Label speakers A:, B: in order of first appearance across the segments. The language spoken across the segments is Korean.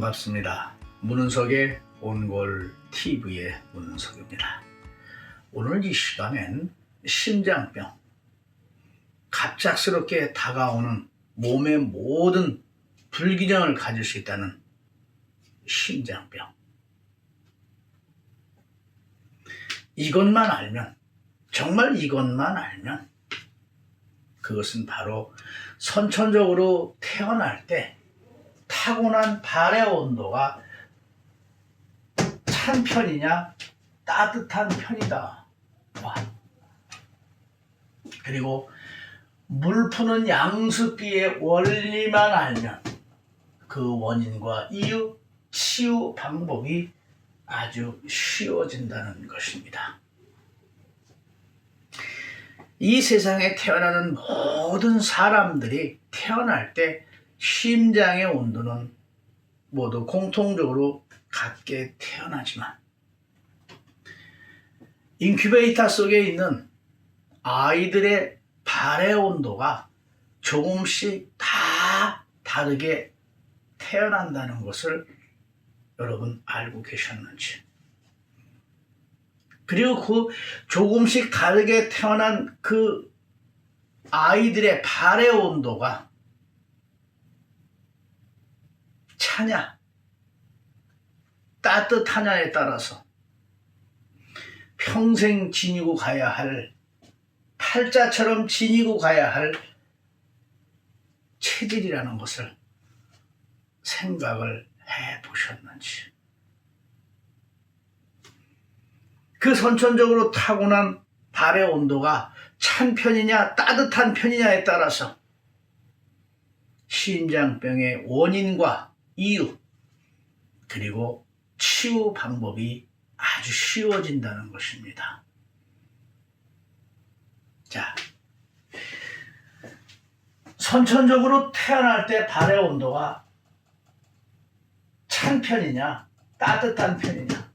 A: 반갑습니다. 문은석의 온골TV의 문은석입니다. 오늘 이 시간엔 심장병, 갑작스럽게 다가오는 몸의 모든 불균형을 가질 수 있다는 심장병. 이것만 알면, 정말 이것만 알면 그것은 바로 선천적으로 태어날 때 타고난 발의 온도가 찬 편이냐 따뜻한 편이다. 그리고 물 푸는 양수비의 원리만 알면 그 원인과 이유, 치유 방법이 아주 쉬워진다는 것입니다. 이 세상에 태어나는 모든 사람들이 태어날 때 심장의 온도는 모두 공통적으로 같게 태어나지만 인큐베이터 속에 있는 아이들의 발의 온도가 조금씩 다 다르게 태어난다는 것을 여러분 알고 계셨는지, 그리고 그 조금씩 다르게 태어난 그 아이들의 발의 온도가 차냐 따뜻하냐에 따라서 평생 지니고 가야 할, 팔자처럼 지니고 가야 할 체질이라는 것을 생각을 해 보셨는지, 그 선천적으로 타고난 발의 온도가 찬 편이냐 따뜻한 편이냐에 따라서 심장병의 원인과 이유, 그리고 치유 방법이 아주 쉬워진다는 것입니다. 자, 선천적으로 태어날 때 발의 온도가 찬 편이냐 따뜻한 편이냐,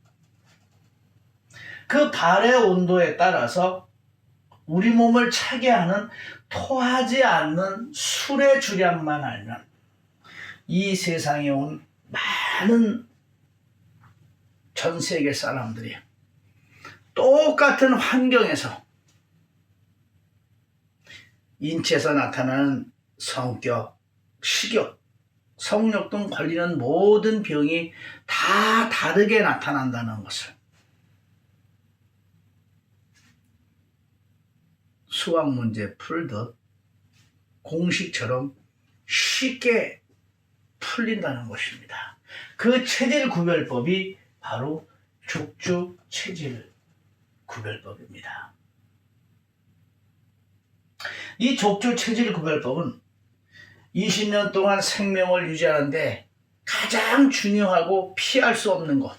A: 그 발의 온도에 따라서 우리 몸을 차게 하는 토하지 않는 술의 주량만 알면 이 세상에 온 많은 전 세계 사람들이 똑같은 환경에서 인체에서 나타나는 성격, 식욕, 성욕 등 걸리는 모든 병이 다 다르게 나타난다는 것을 수학 문제 풀듯 공식처럼 쉽게 풀린다는 것입니다. 그 체질 구별법이 바로 족주 체질 구별법입니다. 이 족주 체질 구별법은 20년 동안 생명을 유지하는데 가장 중요하고 피할 수 없는 것,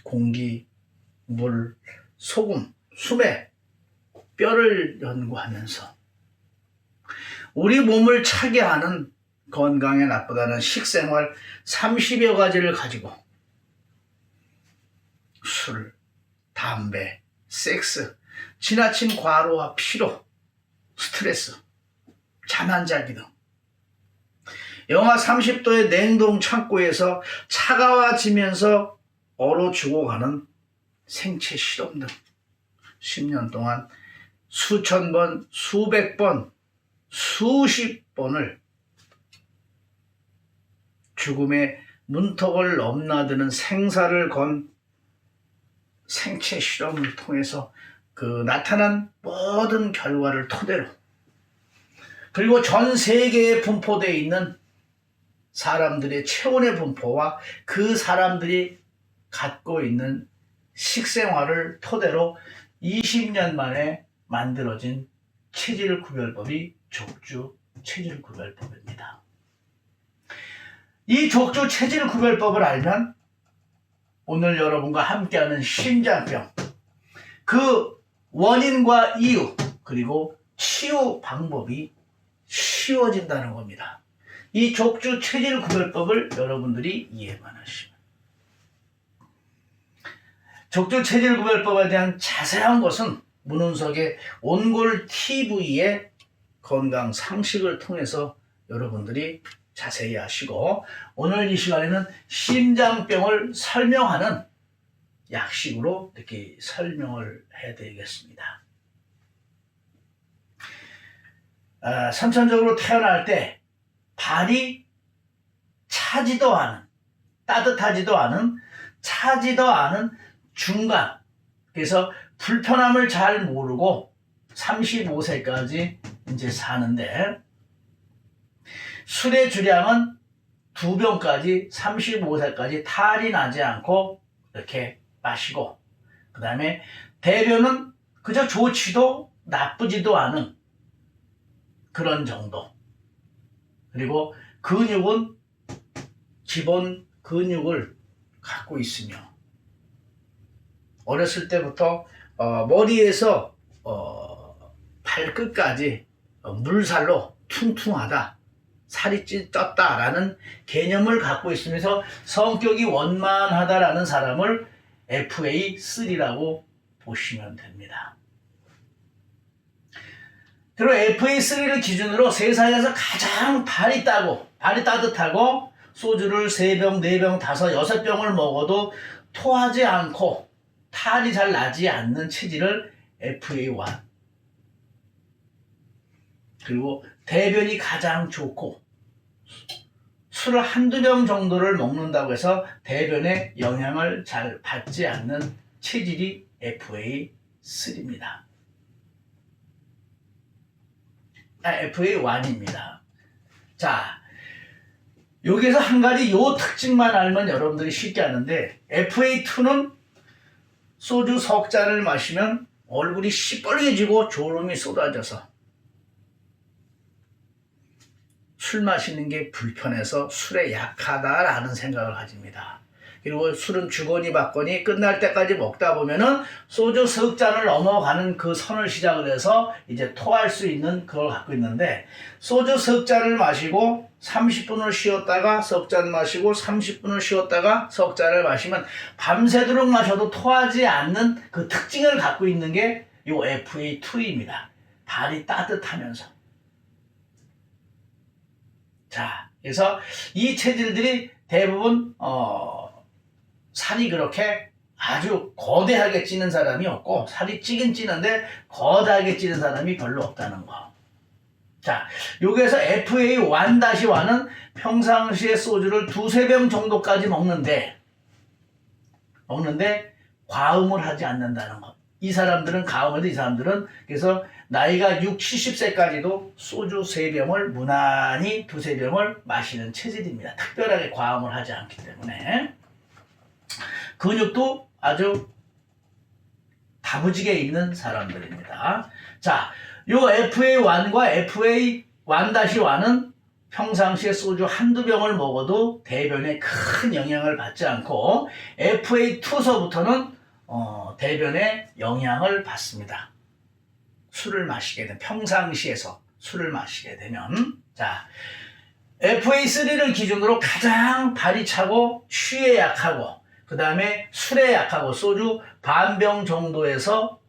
A: 공기, 물, 소금, 수맥, 뼈를 연구하면서 우리 몸을 차게 하는 건강에 나쁘다는 식생활 30여 가지를 가지고 술, 담배, 섹스, 지나친 과로와 피로, 스트레스, 잠 안 자기 등 영하 30도의 냉동 창고에서 차가워지면서 얼어 죽어가는 생체 실험 등 10년 동안 수천 번, 수백 번, 수십 번을 죽음의 문턱을 넘나드는 생사를 건 생체 실험을 통해서 그 나타난 모든 결과를 토대로, 그리고 전 세계에 분포되어 있는 사람들의 체온의 분포와 그 사람들이 갖고 있는 식생활을 토대로 20년 만에 만들어진 체질 구별법이 족주 체질 구별법입니다. 이 족주 체질 구별법을 알면 오늘 여러분과 함께하는 심장병, 그 원인과 이유, 그리고 치유 방법이 쉬워진다는 겁니다. 이 족주 체질 구별법을 여러분들이 이해만 하시면, 족주 체질 구별법에 대한 자세한 것은 문은석의 온골TV의 건강 상식을 통해서 여러분들이 자세히 하시고, 오늘 이 시간에는 심장병을 설명하는 약식으로 이렇게 설명을 해드리겠습니다. 선천적으로 태어날 때 발이 차지도 않은, 따뜻하지도 않은, 차지도 않은 중간, 그래서 불편함을 잘 모르고 35세까지 이제 사는데, 술의 주량은 2병까지 35세까지 탈이 나지 않고 이렇게 마시고, 그 다음에 대변은 그저 좋지도 나쁘지도 않은 그런 정도. 그리고 근육은 기본 근육을 갖고 있으며, 어렸을 때부터 머리에서 발끝까지 물살로 퉁퉁하다, 살이 쪘다라는 개념을 갖고 있으면서 성격이 원만하다라는 사람을 FA3라고 보시면 됩니다. 그리고 FA3를 기준으로 세상에서 가장 발이 따뜻하고 소주를 3병, 4병, 5, 6병을 먹어도 토하지 않고 탈이 잘 나지 않는 체질을 FA1. 그리고 대변이 가장 좋고 술을 한두 병 정도를 먹는다고 해서 대변에 영향을 잘 받지 않는 체질이 FA3입니다. FA1입니다. 자, 여기에서 한 가지 요 특징만 알면 여러분들이 쉽게 아는데, FA2는 소주 석 잔을 마시면 얼굴이 시뻘개지고 졸음이 쏟아져서 술 마시는 게 불편해서 술에 약하다라는 생각을 가집니다. 그리고 술은 주거니 받거니 끝날 때까지 먹다 보면은 소주 석 잔을 넘어가는 그 선을 시작을 해서 이제 토할 수 있는 그걸 갖고 있는데, 소주 석 잔을 마시고 30분을 쉬었다가 석 잔 마시고 30분을 쉬었다가 석 잔을 마시면 밤새도록 마셔도 토하지 않는 그 특징을 갖고 있는 게 요 FA2입니다. 발이 따뜻하면서. 자, 그래서 이 체질들이 대부분 살이 그렇게 아주 거대하게 찌는 사람이 없고, 살이 찌긴 찌는데 거대하게 찌는 사람이 별로 없다는 거. 자, 여기에서 FA1-1은 평상시에 소주를 2-3병 정도까지 먹는데 과음을 하지 않는다는 것. 이 사람들은 가음을, 이 사람들은 그래서 나이가 60, 70세까지도 소주 3병을 무난히 2-3병을 마시는 체질입니다. 특별하게 과음을 하지 않기 때문에. 근육도 아주 다부지게 있는 사람들입니다. 자, 요 FA1과 FA1-1은 평상시에 소주 한두 병을 먹어도 대변에 큰 영향을 받지 않고, FA2서부터는 대변에 영향을 받습니다. 술을 마시게 되면, 평상시에서 술을 마시게 되면. 자, FA3를 기준으로 가장 발이 차고 쉬에 약하고, 그 다음에 술에 약하고 소주 반병 정도에서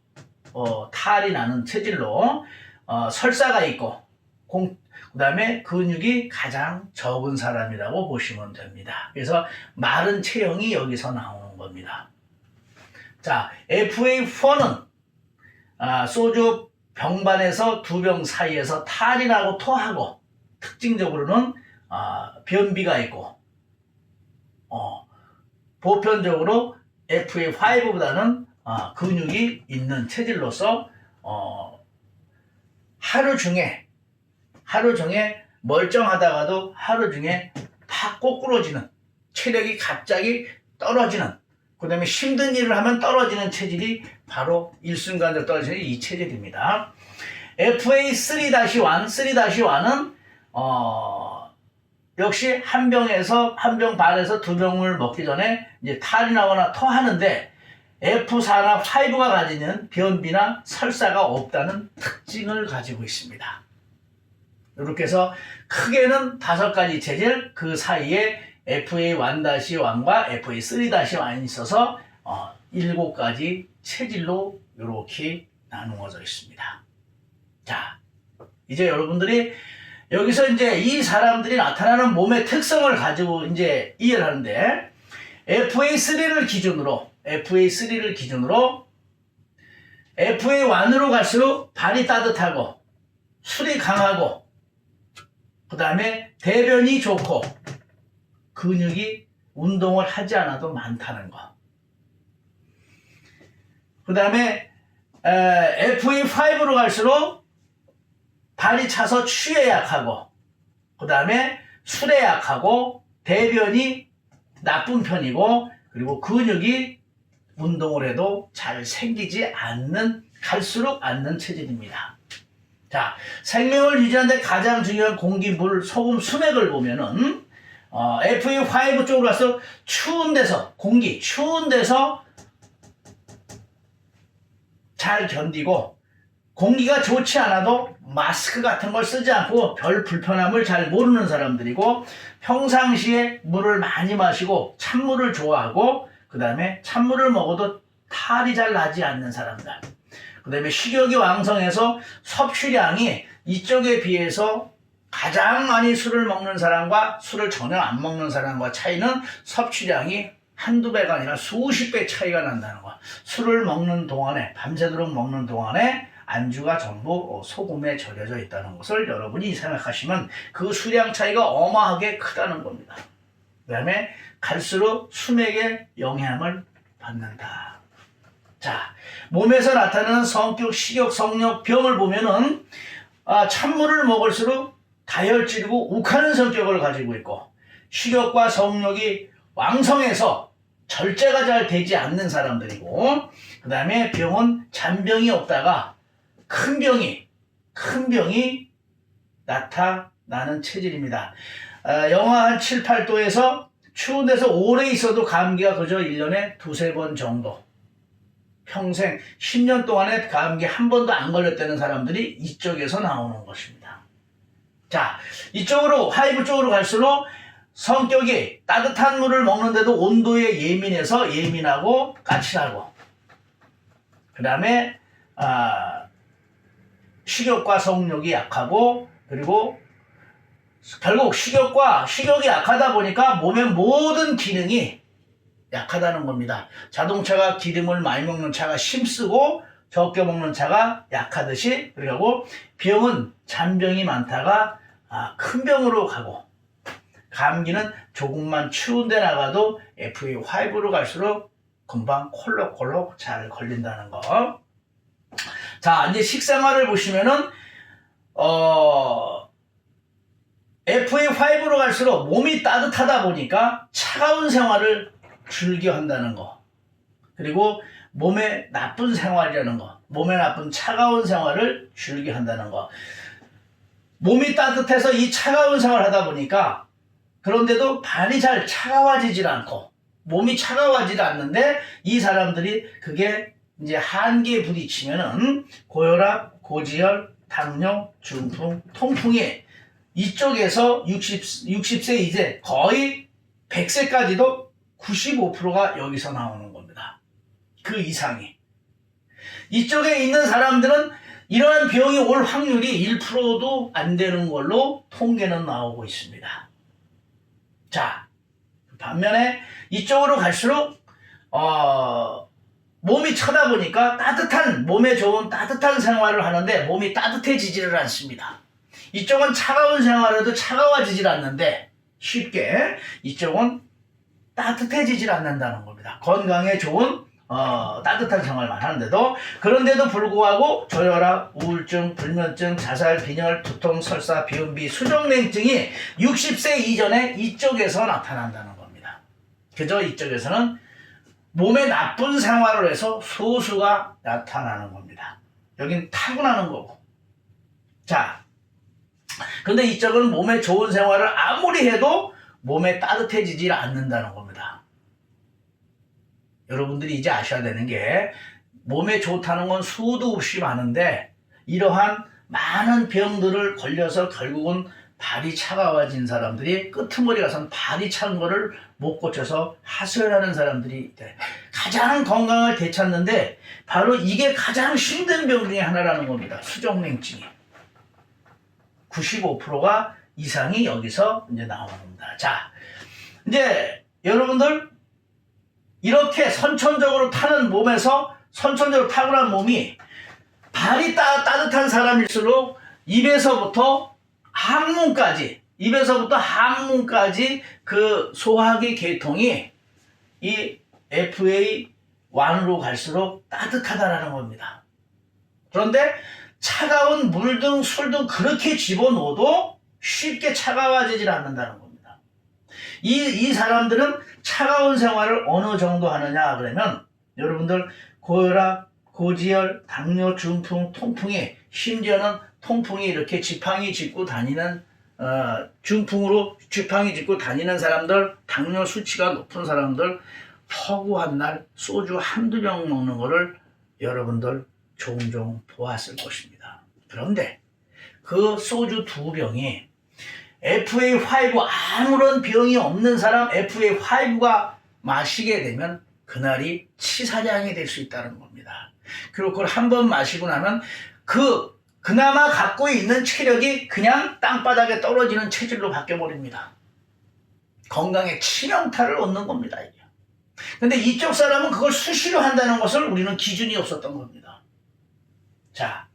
A: 탈이 나는 체질로 설사가 있고, 그 다음에 근육이 가장 적은 사람이라고 보시면 됩니다. 그래서 마른 체형이 여기서 나오는 겁니다. 자, FA4는 소주 병반에서 2병 사이에서 탈이 나고 토하고, 특징적으로는 변비가 있고, 보편적으로 FA5보다는 근육이 있는 체질로서 하루 중에 멀쩡하다가도 하루 중에 팍 꼬꾸러지는, 체력이 갑자기 떨어지는, 그 다음에 힘든 일을 하면 떨어지는 체질이 바로 일순간적으로 떨어지는 이 체질입니다. FA3-1은 역시 한 병 반에서 2병을 먹기 전에 이제 탈이 나거나 토하는데, F4나 5가 가지는 변비나 설사가 없다는 특징을 가지고 있습니다. 이렇게 해서 크게는 5가지 체질, 그 사이에 FA1-1과 FA3-1이 있어서 7가지 체질로 이렇게 나누어져 있습니다. 자, 이제 여러분들이 여기서 이제 이 사람들이 나타나는 몸의 특성을 가지고 이제 이해를 하는데, FA3를 기준으로 FA1으로 갈수록 발이 따뜻하고 술이 강하고, 그 다음에 대변이 좋고 근육이 운동을 하지 않아도 많다는 거. 그 다음에 FA5로 갈수록 발이 차서 취에 약하고, 그 다음에 술에 약하고, 대변이 나쁜 편이고, 그리고 근육이 운동을 해도 잘 생기지 갈수록 않는 체질입니다. 자, 생명을 유지하는 데 가장 중요한 공기, 물, 소금, 수맥을 보면은 FA5 쪽으로 가서 추운 데서 잘 견디고, 공기가 좋지 않아도 마스크 같은 걸 쓰지 않고 별 불편함을 잘 모르는 사람들이고, 평상시에 물을 많이 마시고 찬물을 좋아하고, 그 다음에 찬물을 먹어도 탈이 잘 나지 않는 사람들, 그 다음에 식욕이 왕성해서 섭취량이 이쪽에 비해서 가장 많이 술을 먹는 사람과 술을 전혀 안 먹는 사람과 차이는 섭취량이 한두 배가 아니라 수십 배 차이가 난다는 거야. 술을 먹는 동안에, 밤새도록 먹는 동안에 안주가 전부 소금에 절여져 있다는 것을 여러분이 생각하시면 그 수량 차이가 어마하게 크다는 겁니다. 그 다음에 갈수록 수맥에 영향을 받는다. 자, 몸에서 나타나는 성격, 식욕, 성욕, 병을 보면은 찬물을 먹을수록 다혈질이고 욱하는 성격을 가지고 있고, 식욕과 성욕이 왕성해서 절제가 잘 되지 않는 사람들이고, 그 다음에 병은 잔병이 없다가 큰 병이 나타나는 체질입니다. 영하 한 7, 8도에서 추운 데서 오래 있어도 감기가 그저 1년에 두세 번 정도, 평생 10년 동안에 감기 한 번도 안 걸렸다는 사람들이 이쪽에서 나오는 것입니다. 자, 이쪽으로 하이브 쪽으로 갈수록 성격이 따뜻한 물을 먹는데도 온도에 예민하고 까칠하고, 그 다음에 식욕과 성욕이 약하고, 그리고 결국 식욕이 약하다 보니까 몸의 모든 기능이 약하다는 겁니다. 자동차가 기름을 많이 먹는 차가 힘쓰고 적게 먹는 차가 약하듯이, 그리고 병은 잔병이 많다가 큰 병으로 가고, 감기는 조금만 추운 데 나가도 FA5로 갈수록 금방 콜록콜록 잘 걸린다는 거. 자, 이제 식생활을 보시면은 FA5로 갈수록 몸이 따뜻하다 보니까 차가운 생활을 즐겨한다는 거, 그리고 몸에 나쁜 생활이라는 거, 몸에 나쁜 차가운 생활을 즐겨한다는 거. 몸이 따뜻해서 이 차가운 생활을 하다 보니까, 그런데도 발이 잘 차가워지질 않고 몸이 차가워지지 않는데, 이 사람들이 그게 이제 한계에 부딪히면은 고혈압, 고지혈, 당뇨, 중풍, 통풍이 이쪽에서 60세 이제 거의 100세까지도 95%가 여기서 나오는 겁니다. 그 이상이. 이쪽에 있는 사람들은 이러한 병이 올 확률이 1%도 안 되는 걸로 통계는 나오고 있습니다. 자, 반면에 이쪽으로 갈수록 몸이 차다 보니까 몸에 좋은 따뜻한 생활을 하는데 몸이 따뜻해지지를 않습니다. 이쪽은 차가운 생활을 해도 차가워지질 않는데 쉽게 이쪽은 따뜻해지질 않는다는 겁니다. 건강에 좋은 따뜻한 생활만 하는데도, 그런데도 불구하고 저혈압, 우울증, 불면증, 자살, 빈혈, 두통, 설사, 비음비, 수족냉증이 60세 이전에 이쪽에서 나타난다는 겁니다. 그저 이쪽에서는 몸에 나쁜 생활을 해서 소수가 나타나는 겁니다. 여긴 타고나는 거고. 자, 근데 이쪽은 몸에 좋은 생활을 아무리 해도 몸에 따뜻해지질 않는다는 겁니다. 여러분들이 이제 아셔야 되는 게, 몸에 좋다는 건 수도 없이 많은데, 이러한 많은 병들을 걸려서 결국은 발이 차가워진 사람들이 끄트머리 가서는 발이 찬 거를 못 고쳐서 하소연하는 사람들이 가장 건강을 되찾는데 바로 이게 가장 힘든 병 중에 하나라는 겁니다. 수족냉증이. 95%가 이상이 여기서 이제 나오는 겁니다. 자, 이제 여러분들 이렇게 선천적으로 타는 몸에서 선천적으로 타고난 몸이 발이 따뜻한 사람일수록 입에서부터 항문까지 그 소화기 계통이 이 FA1으로 갈수록 따뜻하다라는 겁니다. 그런데 차가운 물 등 술 등 그렇게 집어넣어도 쉽게 차가워지질 않는다는 겁니다. 이 사람들은 차가운 생활을 어느 정도 하느냐 그러면 여러분들 고혈압, 고지혈, 당뇨, 중풍, 통풍이 심지어는 통풍이 이렇게 지팡이 짚고 다니는 중풍으로 지팡이 짚고 다니는 사람들, 당뇨 수치가 높은 사람들 허구한 날 소주 한두 병 먹는 거를 여러분들 종종 보았을 것입니다. 그런데 그 소주 2병이 FA5 아무런 병이 없는 사람 FA5가 마시게 되면 그날이 치사량이 될 수 있다는 겁니다. 그리고 그걸 한 번 마시고 나면 그나마 갖고 있는 체력이 그냥 땅바닥에 떨어지는 체질로 바뀌어버립니다. 건강에 치명타를 얻는 겁니다, 이게. 근데 이쪽 사람은 그걸 수시로 한다는 것을 우리는 기준이 없었던 겁니다. 자,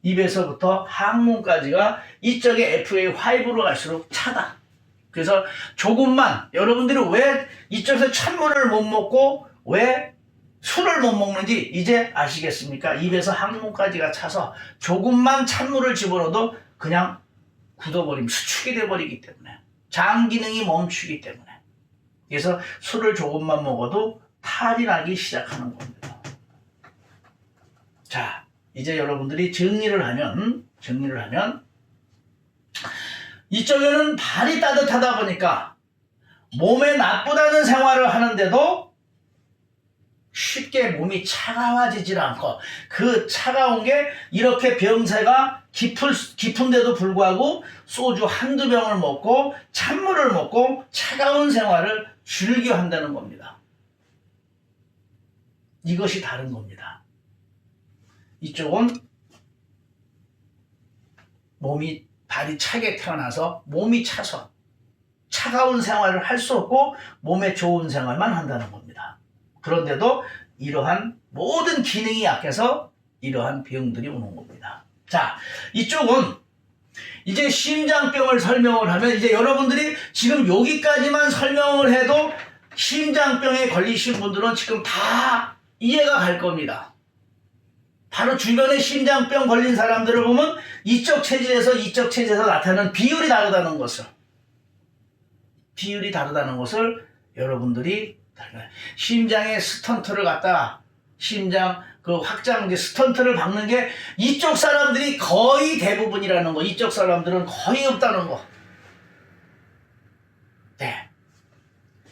A: 입에서부터 항문까지가 이쪽에 FA5로 갈수록 차다. 그래서 조금만, 여러분들이 왜 이쪽에서 찬물을 못 먹고 왜 술을 못 먹는지 이제 아시겠습니까? 입에서 항문까지가 차서 조금만 찬물을 집어넣어도 그냥 굳어버리면 수축이 돼버리기 때문에, 장 기능이 멈추기 때문에, 그래서 술을 조금만 먹어도 탈이 나기 시작하는 겁니다. 자, 이제 여러분들이 정리를 하면 이쪽에는 발이 따뜻하다 보니까 몸에 나쁘다는 생활을 하는데도 쉽게 몸이 차가워지질 않고, 그 차가운 게 이렇게 병세가 깊은데도 불구하고 소주 한두 병을 먹고 찬물을 먹고 차가운 생활을 즐겨 한다는 겁니다. 이것이 다른 겁니다. 이쪽은 발이 차게 태어나서 몸이 차서 차가운 생활을 할 수 없고 몸에 좋은 생활만 한다는 겁니다. 그런데도 이러한 모든 기능이 약해서 이러한 병들이 오는 겁니다. 자, 이쪽은 이제 심장병을 설명을 하면, 이제 여러분들이 지금 여기까지만 설명을 해도 심장병에 걸리신 분들은 지금 다 이해가 갈 겁니다. 바로 주변에 심장병 걸린 사람들을 보면 이쪽 체질에서 이쪽 체질에서 나타나는 비율이 다르다는 것을 여러분들이 심장에 스턴트를 갖다가 심장 확장기 스턴트를 박는 게 이쪽 사람들이 거의 대부분이라는 거, 이쪽 사람들은 거의 없다는 거. 네.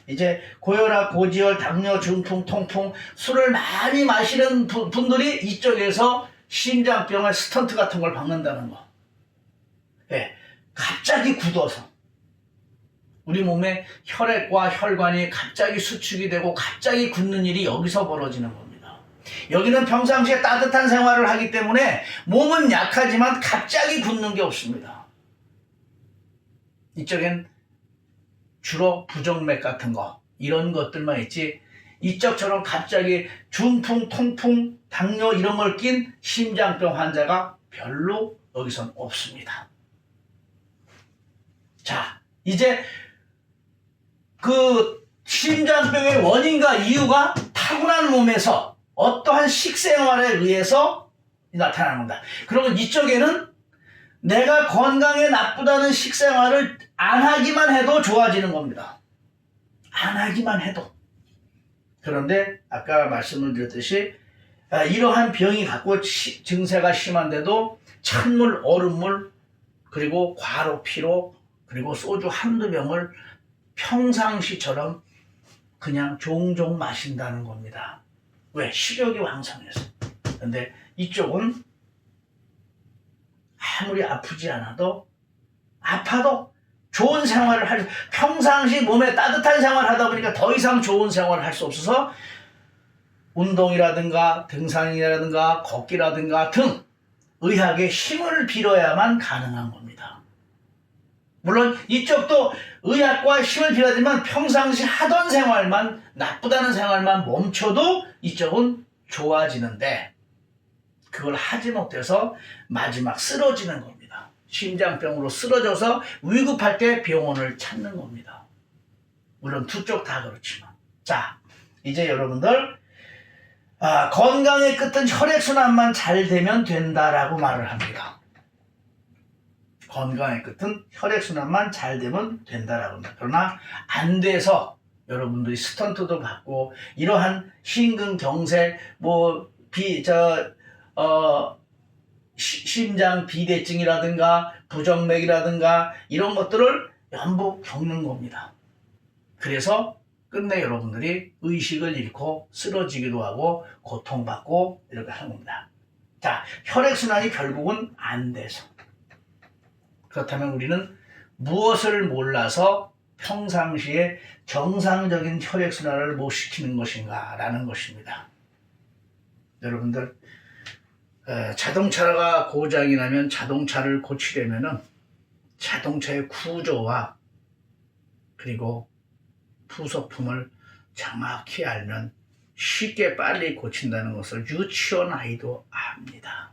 A: 이제 고혈압, 고지혈, 당뇨, 중풍, 통풍, 술을 많이 마시는 분들이 이쪽에서 심장병에 스턴트 같은 걸 박는다는 거. 네. 갑자기 굳어서 우리 몸에 혈액과 혈관이 갑자기 수축이 되고 갑자기 굳는 일이 여기서 벌어지는 겁니다. 여기는 평상시에 따뜻한 생활을 하기 때문에 몸은 약하지만 갑자기 굳는 게 없습니다. 이쪽엔 주로 부정맥 같은 거, 이런 것들만 있지, 이쪽처럼 갑자기 중풍, 통풍, 당뇨 이런 걸 낀 심장병 환자가 별로 여기선 없습니다. 자, 이제 그 심장병의 원인과 이유가 타고난 몸에서 어떠한 식생활에 의해서 나타납니다. 그러면 이쪽에는 내가 건강에 나쁘다는 식생활을 안 하기만 해도 좋아지는 겁니다. 안 하기만 해도. 그런데 아까 말씀을 드렸듯이 이러한 병이 갖고 증세가 심한데도 찬물, 얼음물, 그리고 과로, 피로, 그리고 소주 한두 병을 평상시처럼 그냥 종종 마신다는 겁니다. 왜? 식욕이 왕성해서. 근데 이쪽은 아무리 아프지 않아도, 아파도 좋은 생활을 평상시 몸에 따뜻한 생활을 하다 보니까 더 이상 좋은 생활을 할 수 없어서 운동이라든가 등산이라든가 걷기라든가 등 의학의 힘을 빌어야만 가능한 겁니다. 물론 이쪽도 의학과 힘을 빌어야지만 평상시 하던 생활만, 나쁘다는 생활만 멈춰도 이쪽은 좋아지는데 그걸 하지 못해서 마지막 쓰러지는 겁니다. 심장병으로 쓰러져서 위급할 때 병원을 찾는 겁니다. 물론 두 쪽 다 그렇지만. 자, 이제 여러분들 건강의 끝은 혈액순환만 잘 되면 된다라고 말을 합니다. 건강의 끝은 혈액순환만 잘 되면 된다라고 합니다. 그러나 안 돼서 여러분들이 스턴트도 받고 이러한 심근경색, 심장 비대증이라든가 부정맥이라든가 이런 것들을 연부 겪는 겁니다. 그래서 끝내 여러분들이 의식을 잃고 쓰러지기도 하고 고통받고 이렇게 하는 겁니다. 자, 혈액순환이 결국은 안 돼서. 그렇다면 우리는 무엇을 몰라서 평상시에 정상적인 혈액순환을 못 시키는 것인가 라는 것입니다. 여러분들 자동차가 고장이 나면 자동차를 고치려면은 자동차의 구조와 그리고 부속품을 정확히 알면 쉽게 빨리 고친다는 것을 유치원 아이도 압니다.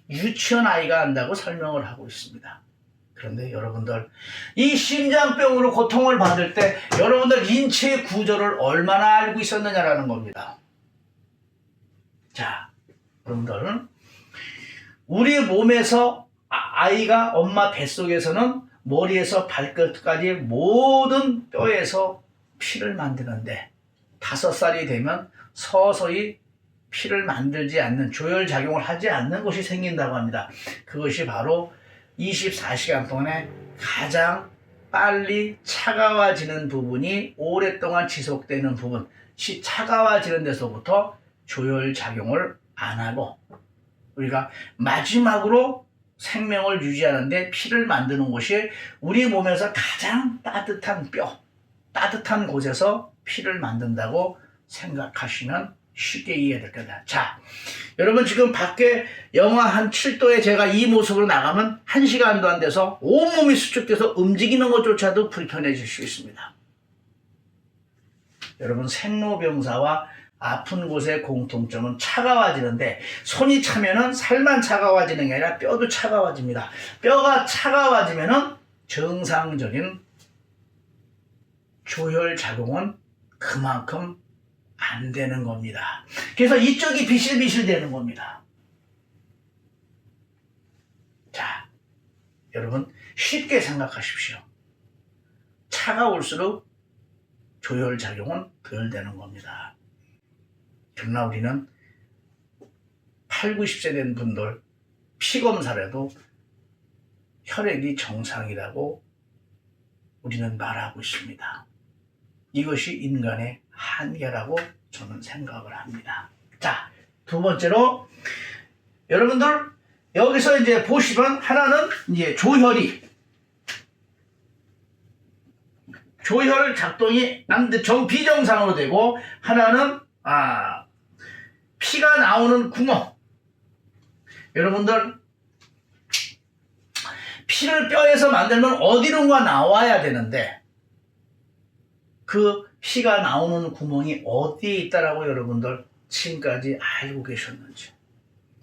A: 유치원 아이가 안다고 설명을 하고 있습니다. 그런데 여러분들 이 심장병으로 고통을 받을 때 여러분들 인체의 구조를 얼마나 알고 있었느냐라는 겁니다. 자, 여러분들 우리 몸에서 아이가 엄마 뱃속에서는 머리에서 발끝까지 모든 뼈에서 피를 만드는데 5살이 되면 서서히 피를 만들지 않는 조혈작용을 하지 않는 것이 생긴다고 합니다. 그것이 바로 24시간 동안에 가장 빨리 차가워지는 부분이 오랫동안 지속되는 부분, 차가워지는 데서부터 조혈작용을 안 하고 우리가 마지막으로 생명을 유지하는데 피를 만드는 곳이 우리 몸에서 가장 따뜻한 뼈, 따뜻한 곳에서 피를 만든다고 생각하시면 쉽게 이해될 겁니다. 자, 여러분 지금 밖에 영하 한 7도에 제가 이 모습으로 나가면 1시간도 안 돼서 온몸이 수축돼서 움직이는 것조차도 불편해질 수 있습니다. 여러분 생로병사와 아픈 곳의 공통점은 차가워지는데 손이 차면은 살만 차가워지는 게 아니라 뼈도 차가워집니다. 뼈가 차가워지면은 정상적인 조혈작용은 그만큼 안 되는 겁니다. 그래서 이쪽이 비실비실 되는 겁니다. 자, 여러분 쉽게 생각하십시오. 차가울수록 조혈작용은 덜 되는 겁니다. 그러나 우리는 8, 90세 된 분들 피검사라도 혈액이 정상이라고 우리는 말하고 있습니다. 이것이 인간의 한계라고 저는 생각을 합니다. 자, 두 번째로 여러분들 여기서 이제 보시면 하나는 이제 조혈 작동이 비정상으로 되고 하나는 피가 나오는 구멍. 여러분들 피를 뼈에서 만들면 어디론가 나와야 되는데 그 피가 나오는 구멍이 어디에 있다라고 여러분들 지금까지 알고 계셨는지.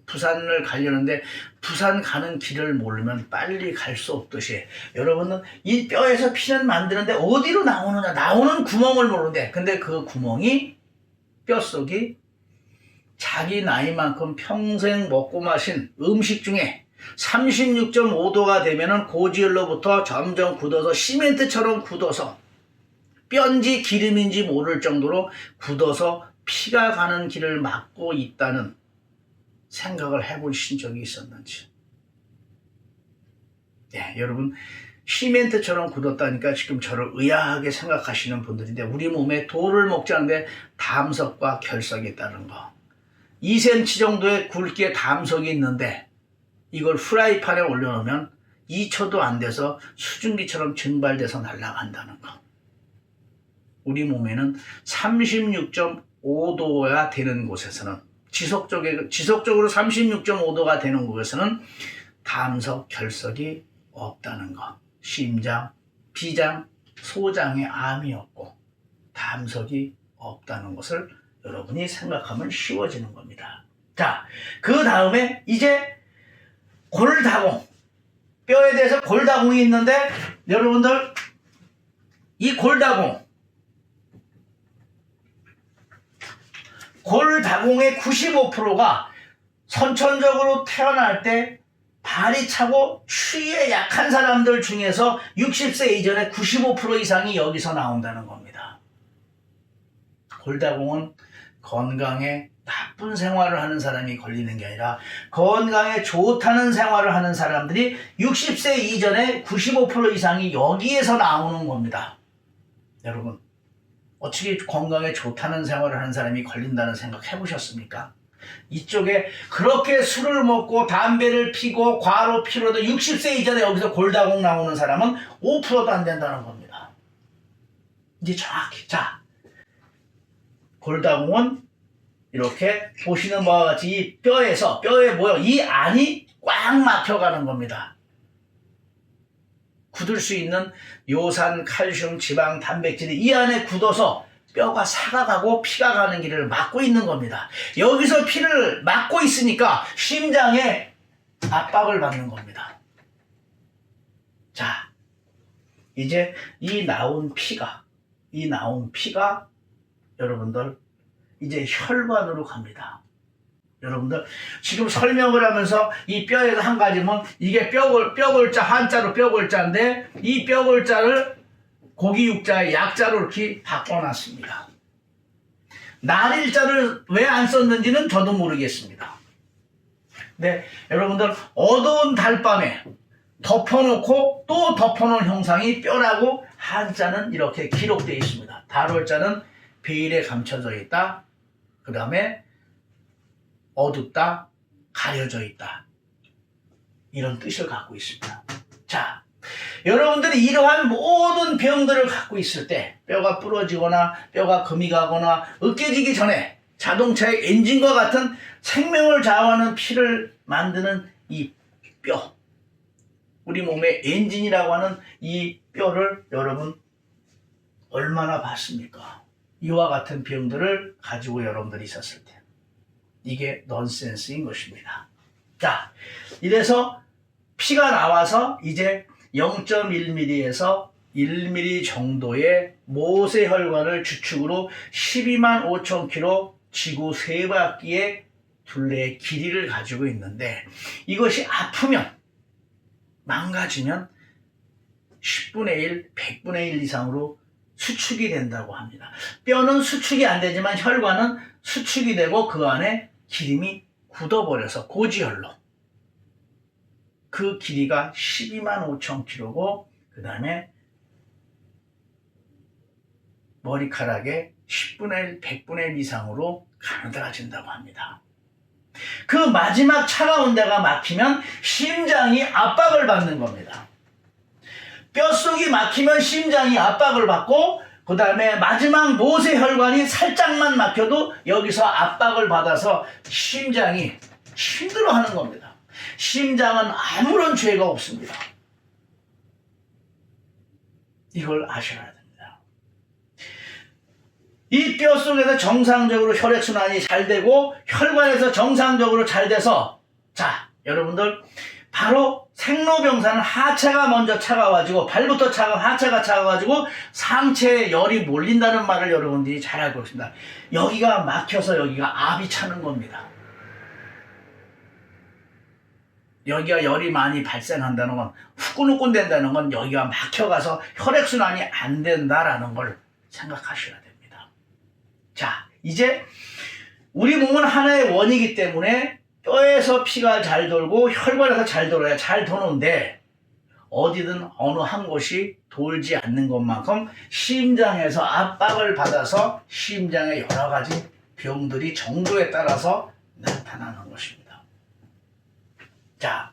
A: 부산을 가려는데 부산 가는 길을 모르면 빨리 갈 수 없듯이 여러분은 이 뼈에서 피는 만드는데 어디로 나오느냐, 나오는 구멍을 모르는데 근데 그 구멍이 뼛속이 자기 나이만큼 평생 먹고 마신 음식 중에 36.5도가 되면은 고지혈로부터 점점 굳어서 시멘트처럼 굳어서 뼈인지 기름인지 모를 정도로 굳어서 피가 가는 길을 막고 있다는 생각을 해보신 적이 있었는지. 네, 여러분 시멘트처럼 굳었다니까 지금 저를 의아하게 생각하시는 분들인데 우리 몸에 돌을 먹지 않는데 담석과 결석이 있다는 거. 2cm 정도의 굵기의 담석이 있는데 이걸 프라이팬에 올려놓으면 2초도 안 돼서 수증기처럼 증발돼서 날아간다는 거. 우리 몸에는 36.5도가 되는 곳에서는 지속적으로 36.5도가 되는 곳에서는 담석 결석이 없다는 것. 심장, 비장, 소장에 암이 없고 담석이 없다는 것을 여러분이 생각하면 쉬워지는 겁니다. 자, 그 다음에 이제 골다공. 뼈에 대해서 골다공이 있는데 여러분들 이 골다공의 95%가 선천적으로 태어날 때 발이 차고 추위에 약한 사람들 중에서 60세 이전에 95% 이상이 여기서 나온다는 겁니다. 골다공은 건강에 나쁜 생활을 하는 사람이 걸리는 게 아니라 건강에 좋다는 생활을 하는 사람들이 60세 이전에 95% 이상이 여기에서 나오는 겁니다. 여러분, 어떻게 건강에 좋다는 생활을 하는 사람이 걸린다는 생각 해보셨습니까? 이쪽에 그렇게 술을 먹고 담배를 피고 과로 피로도 60세 이전에 여기서 골다공 나오는 사람은 5%도 안 된다는 겁니다. 이제 정확히. 자, 골다공은 이렇게 보시는 바와 같이 이 뼈에 뭐요? 이 안이 꽉 막혀가는 겁니다. 굳을 수 있는 요산, 칼슘, 지방, 단백질이 이 안에 굳어서 뼈가 삭아가고 피가 가는 길을 막고 있는 겁니다. 여기서 피를 막고 있으니까 심장에 압박을 받는 겁니다. 자, 이제 이 나온 피가 여러분들 이제 혈관으로 갑니다. 여러분들 지금 설명을 하면서 이 뼈에서 한 가지면 이게 뼈골자, 한자로 뼈골자인데 이 뼈골자를 고기 육자의 약자로 이렇게 바꿔놨습니다. 날일자를 왜 안 썼는지는 저도 모르겠습니다. 네, 여러분들 어두운 달밤에 덮어놓고 또 덮어놓은 형상이 뼈라고 한자는 이렇게 기록되어 있습니다. 달월자는 베일에 감춰져 있다. 그 다음에 어둡다, 가려져 있다. 이런 뜻을 갖고 있습니다. 자, 여러분들이 이러한 모든 병들을 갖고 있을 때 뼈가 부러지거나 뼈가 금이 가거나 으깨지기 전에 자동차의 엔진과 같은 생명을 좌우하는 피를 만드는 이 뼈, 우리 몸의 엔진이라고 하는 이 뼈를 여러분 얼마나 봤습니까? 이와 같은 병들을 가지고 여러분들이 있었을 때 이게 넌센스인 것입니다. 자, 이래서 피가 나와서 이제 0.1mm에서 1mm 정도의 모세혈관을 주축으로 12만 5천 킬로 지구 3바퀴의 둘레의 길이를 가지고 있는데 이것이 아프면 망가지면 10분의 1, 100분의 1 이상으로 수축이 된다고 합니다. 뼈는 수축이 안 되지만 혈관은 수축이 되고 그 안에 기름이 굳어버려서 고지혈로 그 길이가 12만 5천 킬로고 그 다음에 머리카락의 10분의 1, 100분의 1 이상으로 가느다라진다고 합니다. 그 마지막 차가운 데가 막히면 심장이 압박을 받는 겁니다. 뼛속이 막히면 심장이 압박을 받고 그 다음에 마지막 모세혈관이 살짝만 막혀도 여기서 압박을 받아서 심장이 힘들어하는 겁니다. 심장은 아무런 죄가 없습니다. 이걸 아셔야 됩니다. 이 뼛속에서 정상적으로 혈액순환이 잘 되고 혈관에서 정상적으로 잘 돼서 자, 여러분들 바로 생로병사는 하체가 먼저 차가워지고 발부터 하체가 차가워지고 상체에 열이 몰린다는 말을 여러분들이 잘 알고 있습니다. 여기가 막혀서 여기가 압이 차는 겁니다. 여기가 열이 많이 발생한다는 건 후끈후끈 된다는 건 여기가 막혀가서 혈액순환이 안 된다라는 걸 생각하셔야 됩니다. 자, 이제 우리 몸은 하나의 원이기 때문에 뼈에서 피가 잘 돌고 혈관에서 잘 돌아야 잘 도는데 어디든 어느 한 곳이 돌지 않는 것만큼 심장에서 압박을 받아서 심장의 여러 가지 병들이 정도에 따라서 나타나는 것입니다. 자,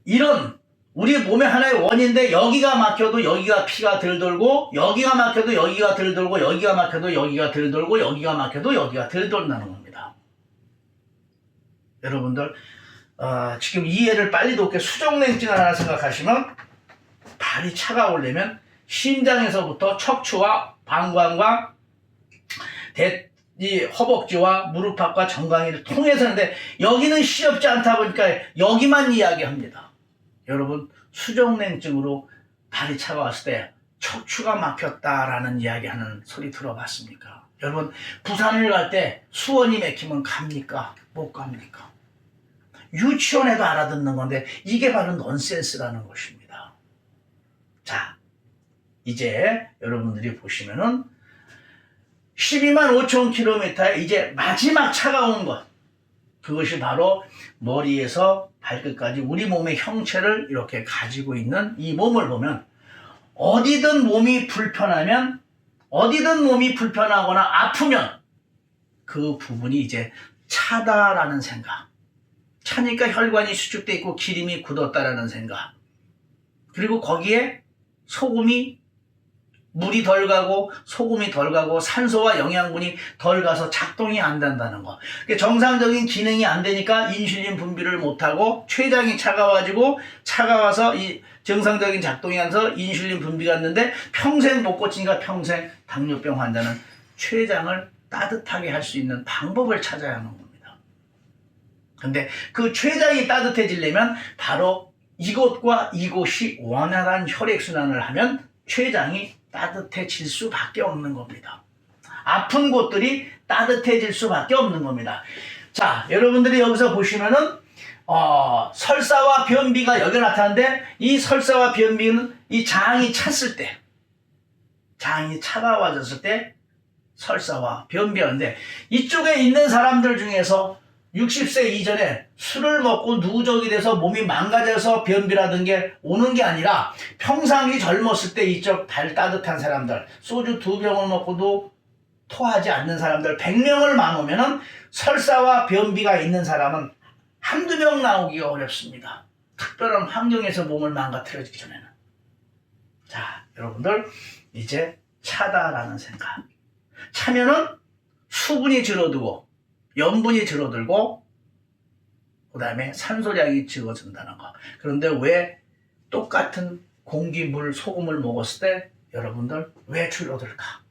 A: 이런 우리 몸의 하나의 원인인데 여기가 막혀도 여기가 피가 덜 돌고 여기가 막혀도 여기가 덜 돌고 여기가 막혀도 여기가 덜 돌고 여기가 막혀도 여기가 덜 돌다는 겁니다. 여러분들 지금 이해를 빨리 돕게 수족냉증 하나 생각하시면 발이 차가우려면 심장에서부터 척추와 방광과 이 허벅지와 무릎팍과 정강이를 통해서 하는데 여기는 시렵지 않다 보니까 여기만 이야기합니다. 여러분 수족냉증으로 발이 차가웠을 때 척추가 막혔다라는 이야기하는 소리 들어봤습니까? 여러분 부산을 갈 때 수원이 막히면 갑니까? 못 갑니까? 유치원에도 알아듣는 건데 이게 바로 넌센스라는 것입니다. 자, 이제 여러분들이 보시면은 12만 5천 킬로미터의 이제 마지막 차가운 것, 그것이 바로 머리에서 발끝까지 우리 몸의 형체를 이렇게 가지고 있는 이 몸을 보면 어디든 몸이 불편하면, 어디든 몸이 불편하거나 아프면 그 부분이 이제 차다라는 생각, 차니까 혈관이 수축돼 있고 기름이 굳었다라는 생각, 그리고 거기에 소금이 물이 덜 가고 소금이 덜 가고 산소와 영양분이 덜 가서 작동이 안 된다는 거. 정상적인 기능이 안 되니까 인슐린 분비를 못하고 췌장이 차가워서 이 정상적인 작동이 안 돼서 인슐린 분비가 안 되는데 평생 못 고치니까 평생 당뇨병 환자는 췌장을 따뜻하게 할 수 있는 방법을 찾아야 하는 겁니다. 근데 그 췌장이 따뜻해지려면 바로 이곳과 이곳이 원활한 혈액순환을 하면 췌장이 따뜻해질 수밖에 없는 겁니다. 아픈 곳들이 따뜻해질 수밖에 없는 겁니다. 자, 여러분들이 여기서 보시면은 설사와 변비가 여기 나타나는데 이 설사와 변비는 이 장이 찼을 때, 장이 차가워졌을 때 설사와 변비하는데 이쪽에 있는 사람들 중에서 60세 이전에 술을 먹고 누적이 돼서 몸이 망가져서 변비라든 게 오는 게 아니라 평상시 젊었을 때 이쪽 발 따뜻한 사람들, 소주 2병을 먹고도 토하지 않는 사람들 100명을 나누면은 설사와 변비가 있는 사람은 한두 명 나오기가 어렵습니다. 특별한 환경에서 몸을 망가뜨려지기 전에는. 자, 여러분들 이제 차다라는 생각. 차면은 수분이 줄어들고 염분이 줄어들고 그 다음에 산소량이 적어진다는 거. 그런데 왜 똑같은 공기, 물, 소금을 먹었을 때 여러분들 왜 줄어들까?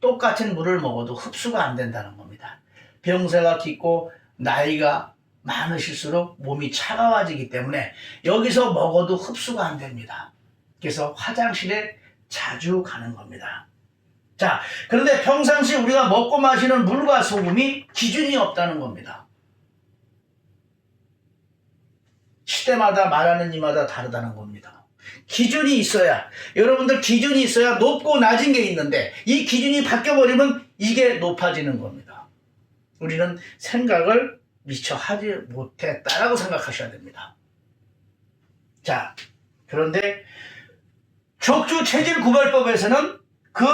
A: 똑같은 물을 먹어도 흡수가 안 된다는 겁니다. 병세가 깊고 나이가 많으실수록 몸이 차가워지기 때문에 여기서 먹어도 흡수가 안 됩니다. 그래서 화장실에 자주 가는 겁니다. 자, 그런데 평상시 우리가 먹고 마시는 물과 소금이 기준이 없다는 겁니다. 시대마다 말하는 이마다 다르다는 겁니다. 기준이 있어야, 여러분들 기준이 있어야 높고 낮은 게 있는데 이 기준이 바뀌어버리면 이게 높아지는 겁니다. 우리는 생각을 미처 하지 못했다라고 생각하셔야 됩니다. 자, 그런데 족주 체질 구별법에서는 그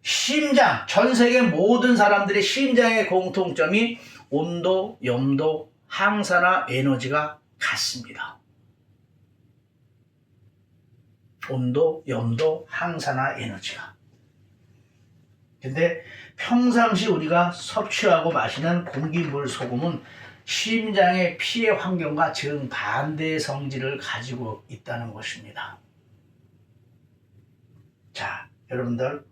A: 심장, 전 세계 모든 사람들의 심장의 공통점이 온도, 염도, 항산화 에너지가 같습니다. 온도, 염도, 항산화 에너지가. 근데 평상시 우리가 섭취하고 마시는 공기, 물, 소금은 심장의 피해 환경과 정반대의 성질을 가지고 있다는 것입니다. 자, 여러분들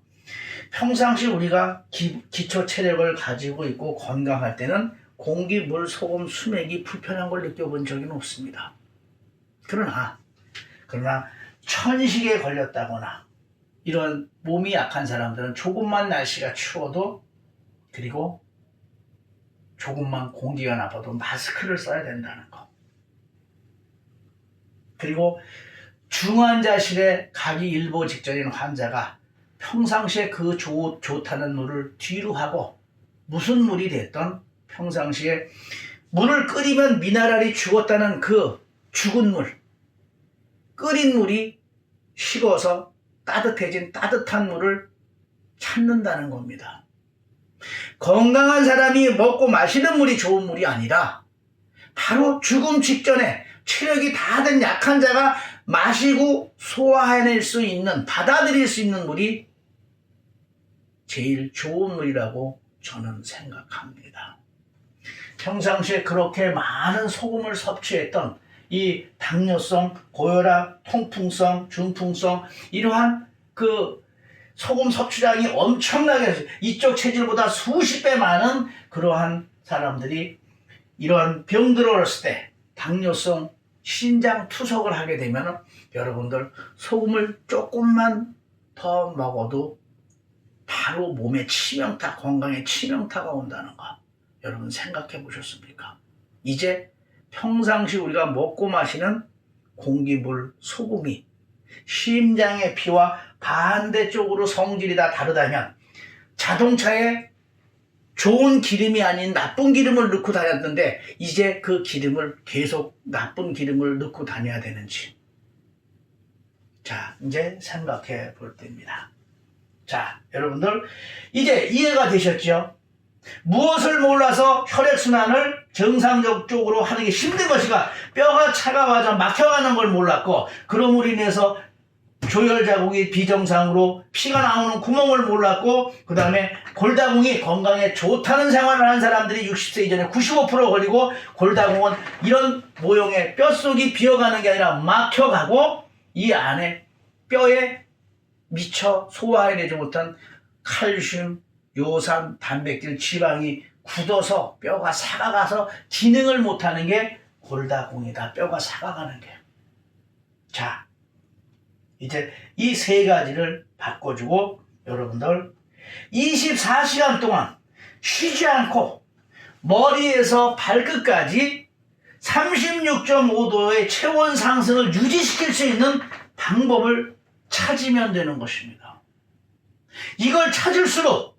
A: 평상시 우리가 기초 체력을 가지고 있고 건강할 때는 공기, 물, 소금, 수맥이 불편한 걸 느껴본 적은 없습니다. 그러나 천식에 걸렸다거나 이런 몸이 약한 사람들은 조금만 날씨가 추워도, 그리고 조금만 공기가 나빠도 마스크를 써야 된다는 거. 그리고 중환자실에 가기 일보 직전인 환자가 평상시에 그 좋다는 물을 뒤로 하고, 무슨 물이 됐던 평상시에 물을 끓이면 미네랄이 죽었다는 그 죽은 물, 끓인 물이 식어서 따뜻해진 따뜻한 물을 찾는다는 겁니다. 건강한 사람이 먹고 마시는 물이 좋은 물이 아니라 바로 죽음 직전에 체력이 다 된 약한 자가 마시고 소화해낼 수 있는, 받아들일 수 있는 물이 제일 좋은 물이라고 저는 생각합니다. 평상시에 그렇게 많은 소금을 섭취했던 이 당뇨성, 고혈압, 통풍성, 중풍성 이러한 그 소금 섭취량이 엄청나게 이쪽 체질보다 수십 배 많은 그러한 사람들이 이러한 병들어 올랐을 때 당뇨성 신장 투석을 하게 되면 여러분들 소금을 조금만 더 먹어도 바로 몸에 치명타, 건강에 치명타가 온다는 거 여러분 생각해 보셨습니까? 이제 평상시 우리가 먹고 마시는 공기물, 소금이 심장의 피와 반대쪽으로 성질이 다 다르다면 자동차에 좋은 기름이 아닌 나쁜 기름을 넣고 다녔는데 이제 그 기름을 계속 나쁜 기름을 넣고 다녀야 되는지. 자, 이제 생각해 볼 때입니다. 자, 여러분들 이제 이해가 되셨죠? 무엇을 몰라서 혈액순환을 정상적으로 하는 게 힘든 것이가 뼈가 차가워져 막혀가는 걸 몰랐고 그럼으로 인해서 조혈 자국이 비정상으로 피가 나오는 구멍을 몰랐고 그 다음에 골다공이 건강에 좋다는 생활을 하는 사람들이 60세 이전에 95% 걸리고 골다공은 이런 모형의 뼛속이 비어가는 게 아니라 막혀가고 이 안에 뼈에 미처 소화해내지 못한 칼슘, 요산, 단백질, 지방이 굳어서 뼈가 삭아가서 기능을 못하는 게 골다공이다. 뼈가 삭아가는 게. 자, 이제 이 세 가지를 바꿔주고 여러분들 24시간 동안 쉬지 않고 머리에서 발끝까지 36.5도의 체온 상승을 유지시킬 수 있는 방법을 찾으면 되는 것입니다. 이걸 찾을수록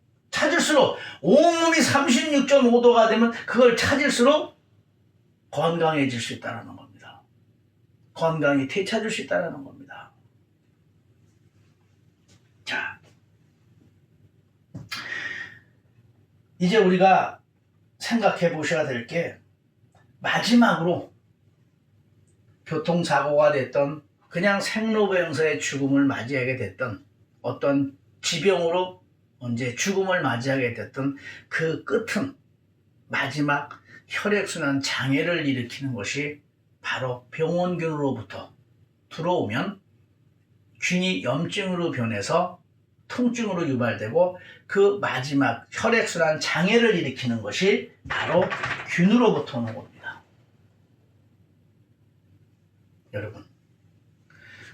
A: 온몸이 36.5도가 되면 그걸 찾을수록 건강해질 수 있다는 겁니다. 건강이 되찾을 수 있다는 겁니다. 자, 이제 우리가 생각해 보셔야 될 게 마지막으로 교통사고가 됐던 그냥 생로병사의 죽음을 맞이하게 됐던 어떤 지병으로 언제 죽음을 맞이하게 됐던 그 끝은 마지막 혈액순환 장애를 일으키는 것이 바로 병원균으로부터 들어오면 균이 염증으로 변해서 통증으로 유발되고 그 마지막 혈액순환 장애를 일으키는 것이 바로 균으로부터 오는 겁니다. 여러분,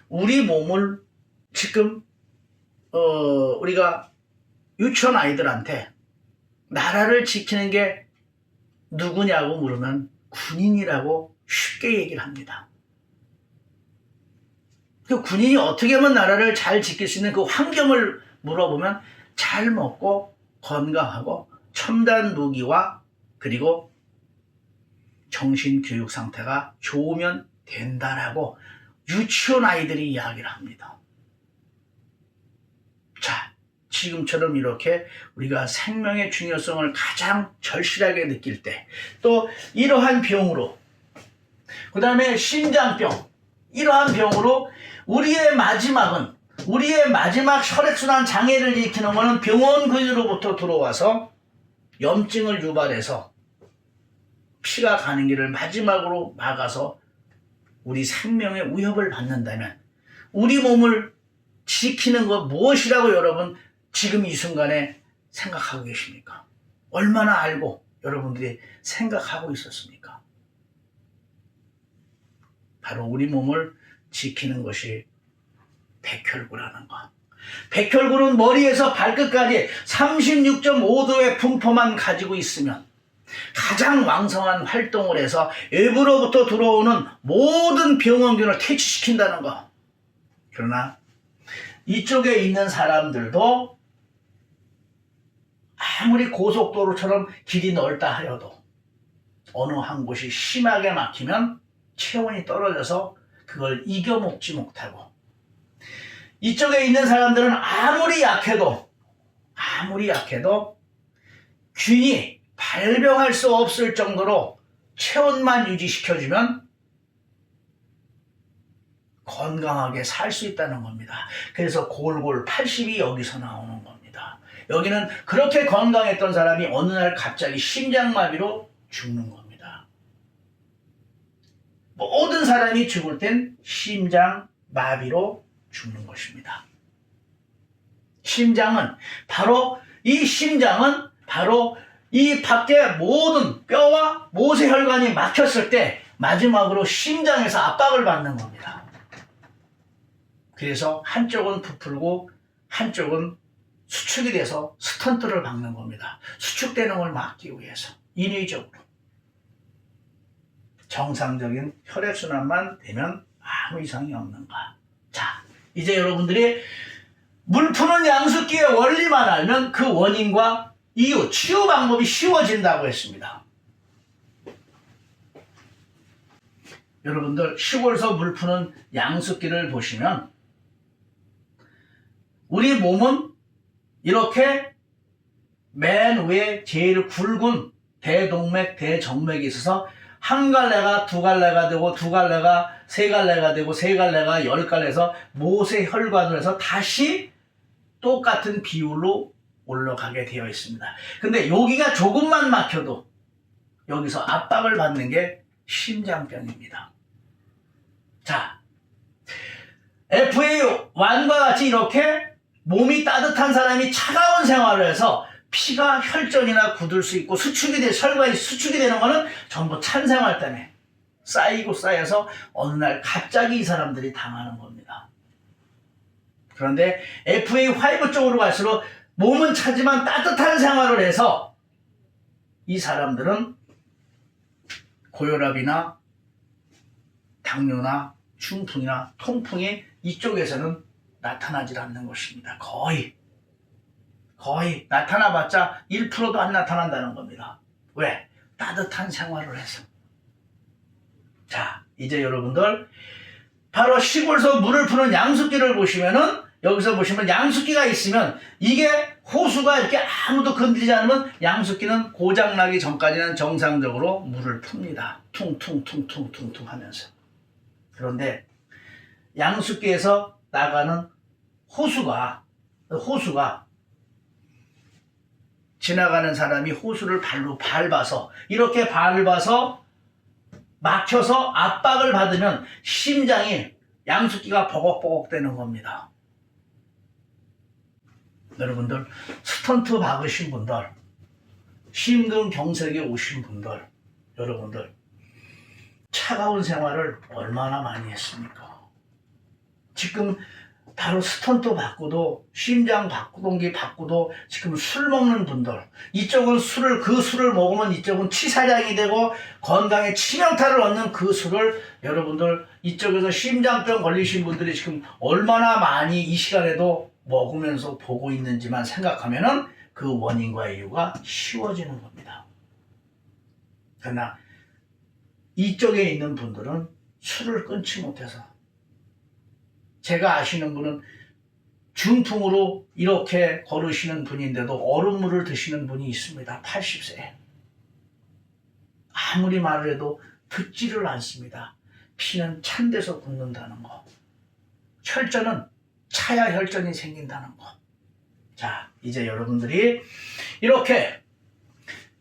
A: 우리 몸을 지금 우리가 유치원 아이들한테 나라를 지키는 게 누구냐고 물으면 군인이라고 쉽게 얘기를 합니다. 그 군인이 어떻게 하면 나라를 잘 지킬 수 있는 그 환경을 물어보면 잘 먹고 건강하고 첨단 무기와 그리고 정신교육 상태가 좋으면 된다라고 유치원 아이들이 이야기를 합니다. 자, 지금처럼 이렇게 우리가 생명의 중요성을 가장 절실하게 느낄 때 또 이러한 병으로 그 다음에 심장병 이러한 병으로 우리의 마지막 혈액순환 장애를 일으키는 것은 병원균으로부터 들어와서 염증을 유발해서 피가 가는 길을 마지막으로 막아서 우리 생명의 위협을 받는다면 우리 몸을 지키는 것 무엇이라고 여러분 지금 이 순간에 생각하고 계십니까? 얼마나 알고 여러분들이 생각하고 있었습니까? 바로 우리 몸을 지키는 것이 백혈구라는 것. 백혈구는 머리에서 발끝까지 36.5도의 분포만 가지고 있으면 가장 왕성한 활동을 해서 외부로부터 들어오는 모든 병원균을 퇴치시킨다는 것. 그러나 이쪽에 있는 사람들도 아무리 고속도로처럼 길이 넓다 하여도 어느 한 곳이 심하게 막히면 체온이 떨어져서 그걸 이겨먹지 못하고 이쪽에 있는 사람들은 아무리 약해도 균이 발병할 수 없을 정도로 체온만 유지시켜주면 건강하게 살 수 있다는 겁니다. 그래서 골골 80이 여기서 나오는 겁니다. 여기는 그렇게 건강했던 사람이 어느 날 갑자기 심장마비로 죽는 겁니다. 모든 사람이 죽을 땐 심장마비로 죽는 것입니다. 심장은 바로 이 밖에 모든 뼈와 모세혈관이 막혔을 때 마지막으로 심장에서 압박을 받는 겁니다. 그래서 한쪽은 부풀고 한쪽은 수축이 돼서 스턴트를 박는 겁니다. 수축되는 걸 막기 위해서 인위적으로. 정상적인 혈액순환만 되면 아무 이상이 없는가. 자, 이제 여러분들이 물 푸는 양수기의 원리만 알면 그 원인과 이유, 치유 방법이 쉬워진다고 했습니다. 여러분들 시골에서 물 푸는 양수기를 보시면 우리 몸은 이렇게 맨 위에 제일 굵은 대동맥, 대정맥이 있어서 한 갈래가 두 갈래가 되고 두 갈래가 세 갈래가 되고 세 갈래가 열 갈래에서 모세혈관으로 해서 다시 똑같은 비율로 올라가게 되어 있습니다. 근데 여기가 조금만 막혀도 여기서 압박을 받는 게 심장병입니다. 자, FA1과 같이 이렇게 몸이 따뜻한 사람이 차가운 생활을 해서 피가 혈전이나 굳을 수 있고 혈관이 수축이 되는 거는 전부 찬 생활 때문에 쌓이고 쌓여서 어느 날 갑자기 이 사람들이 당하는 겁니다. 그런데 FA5 쪽으로 갈수록 몸은 차지만 따뜻한 생활을 해서 이 사람들은 고혈압이나 당뇨나 중풍이나 통풍이 이쪽에서는 나타나질 않는 것입니다. 거의 나타나봤자 1%도 안 나타난다는 겁니다. 왜? 따뜻한 생활을 해서. 자, 이제 여러분들 바로 시골에서 물을 푸는 양수기를 보시면은 여기서 보시면 양수기가 있으면 이게 호수가 이렇게 아무도 건드리지 않으면 양수기는 고장나기 전까지는 정상적으로 물을 풉니다. 퉁퉁퉁퉁퉁퉁 하면서. 그런데 양수기에서 나가는 호수가 지나가는 사람이 호수를 발로 밟아서 이렇게 밟아서 막혀서 압박을 받으면 심장이 양수기가 버벅버벅 되는 겁니다. 여러분들 스턴트 박으신 분들, 심근경색에 오신 분들, 여러분들 차가운 생활을 얼마나 많이 했습니까? 지금 바로 스턴트 받고도 심장 바꾸동기 받고도 지금 술 먹는 분들, 이쪽은 그 술을 먹으면 이쪽은 치사량이 되고 건강에 치명타를 얻는 그 술을 여러분들 이쪽에서 심장병 걸리신 분들이 지금 얼마나 많이 이 시간에도 먹으면서 보고 있는지만 생각하면은 그 원인과 이유가 쉬워지는 겁니다. 그러나 이쪽에 있는 분들은 술을 끊지 못해서, 제가 아시는 분은 중풍으로 이렇게 걸으시는 분인데도 얼음물을 드시는 분이 있습니다. 80세. 아무리 말을 해도 듣지를 않습니다. 피는 찬 데서 굳는다는 거. 혈전은 차야 혈전이 생긴다는 거. 자, 이제 여러분들이 이렇게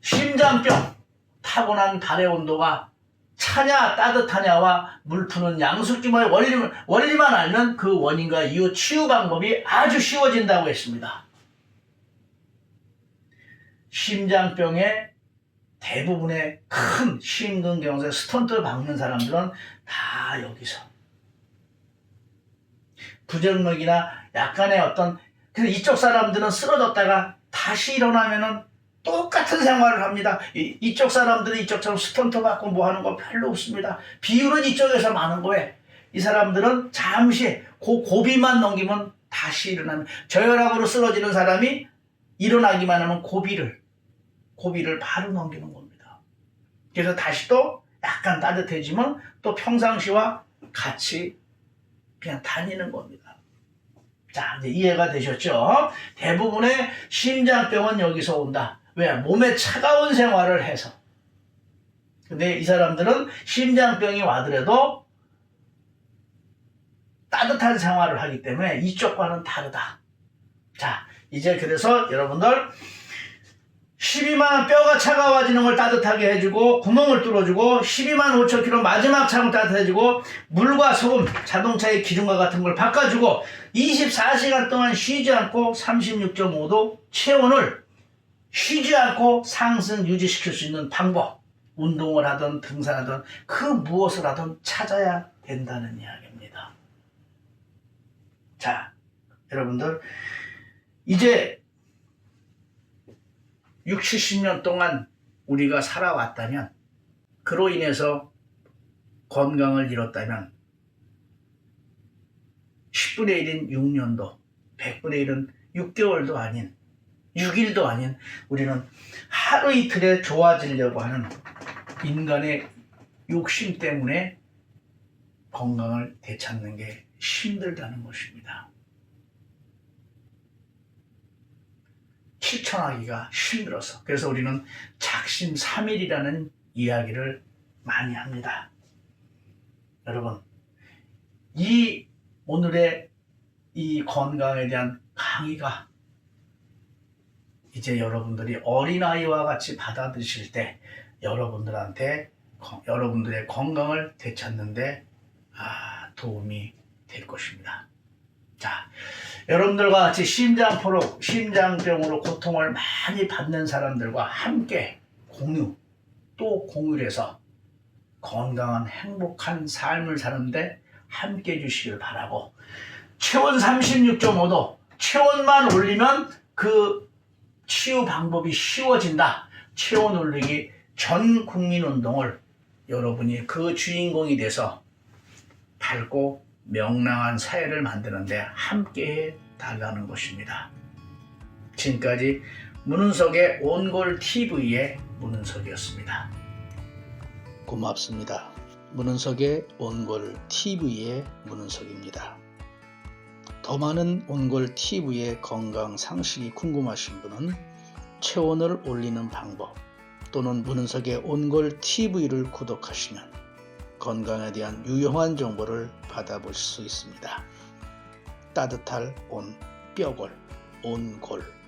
A: 심장병, 타고난 발의 온도가 차냐 따뜻하냐와 물 푸는 양수기의 원리만 알면 그 원인과 이유 치유 방법이 아주 쉬워진다고 했습니다. 심장병의 대부분의 큰 심근경색 스턴트 박는 사람들은 다 여기서 부정맥이나 약간의 어떤, 그래서 이쪽 사람들은 쓰러졌다가 다시 일어나면은 똑같은 생활을 합니다. 이쪽 사람들이 이쪽처럼 스턴트 받고 뭐 하는 거 별로 없습니다. 비율은 이쪽에서 많은 거예요. 이 사람들은 잠시 고비만 넘기면 다시 일어나면, 저혈압으로 쓰러지는 사람이 일어나기만 하면 고비를 바로 넘기는 겁니다. 그래서 다시 또 약간 따뜻해지면 또 평상시와 같이 그냥 다니는 겁니다. 자, 이제 이해가 되셨죠? 대부분의 심장병은 여기서 온다. 왜? 몸에 차가운 생활을 해서. 근데 이 사람들은 심장병이 와더라도 따뜻한 생활을 하기 때문에 이쪽과는 다르다. 자, 이제 그래서 여러분들 12만 뼈가 차가워지는 걸 따뜻하게 해주고 구멍을 뚫어주고 12만 5천 킬로 마지막 차고 따뜻해주고 물과 소금, 자동차의 기름과 같은 걸 바꿔주고 24시간 동안 쉬지 않고 36.5도 체온을 쉬지 않고 상승 유지시킬 수 있는 방법, 운동을 하든 등산하든 그 무엇을 하든 찾아야 된다는 이야기입니다. 자, 여러분들 이제 60, 70년 동안 우리가 살아왔다면 그로 인해서 건강을 잃었다면 10분의 1인 6년도, 100분의 1은 6개월도 아닌 6일도 아닌 우리는 하루 이틀에 좋아지려고 하는 인간의 욕심 때문에 건강을 되찾는 게 힘들다는 것입니다. 실천하기가 힘들어서. 그래서 우리는 작심삼일이라는 이야기를 많이 합니다. 여러분, 이 오늘의 이 건강에 대한 강의가 이제 여러분들이 어린아이와 같이 받아들이실 때 여러분들한테 여러분들의 건강을 되찾는데 도움이 될 것입니다. 자, 여러분들과 같이 심장병으로 고통을 많이 받는 사람들과 함께 공유를 해서 건강한 행복한 삶을 사는데 함께 해주시길 바라고, 체온 36.5도 체온만 올리면 그 치유 방법이 쉬워진다. 체온 올리기 전 국민 운동을 여러분이 그 주인공이 돼서 밝고 명랑한 사회를 만드는데 함께 해달라는 것입니다. 지금까지 문은석의 온골TV의 문은석이었습니다. 고맙습니다. 문은석의 온골TV의 문은석입니다. 더 많은 온골TV의 건강 상식이 궁금하신 분은 체온을 올리는 방법 또는 문은석의 온골TV를 구독하시면 건강에 대한 유용한 정보를 받아볼 수 있습니다. 따뜻할 온, 뼈골, 온골.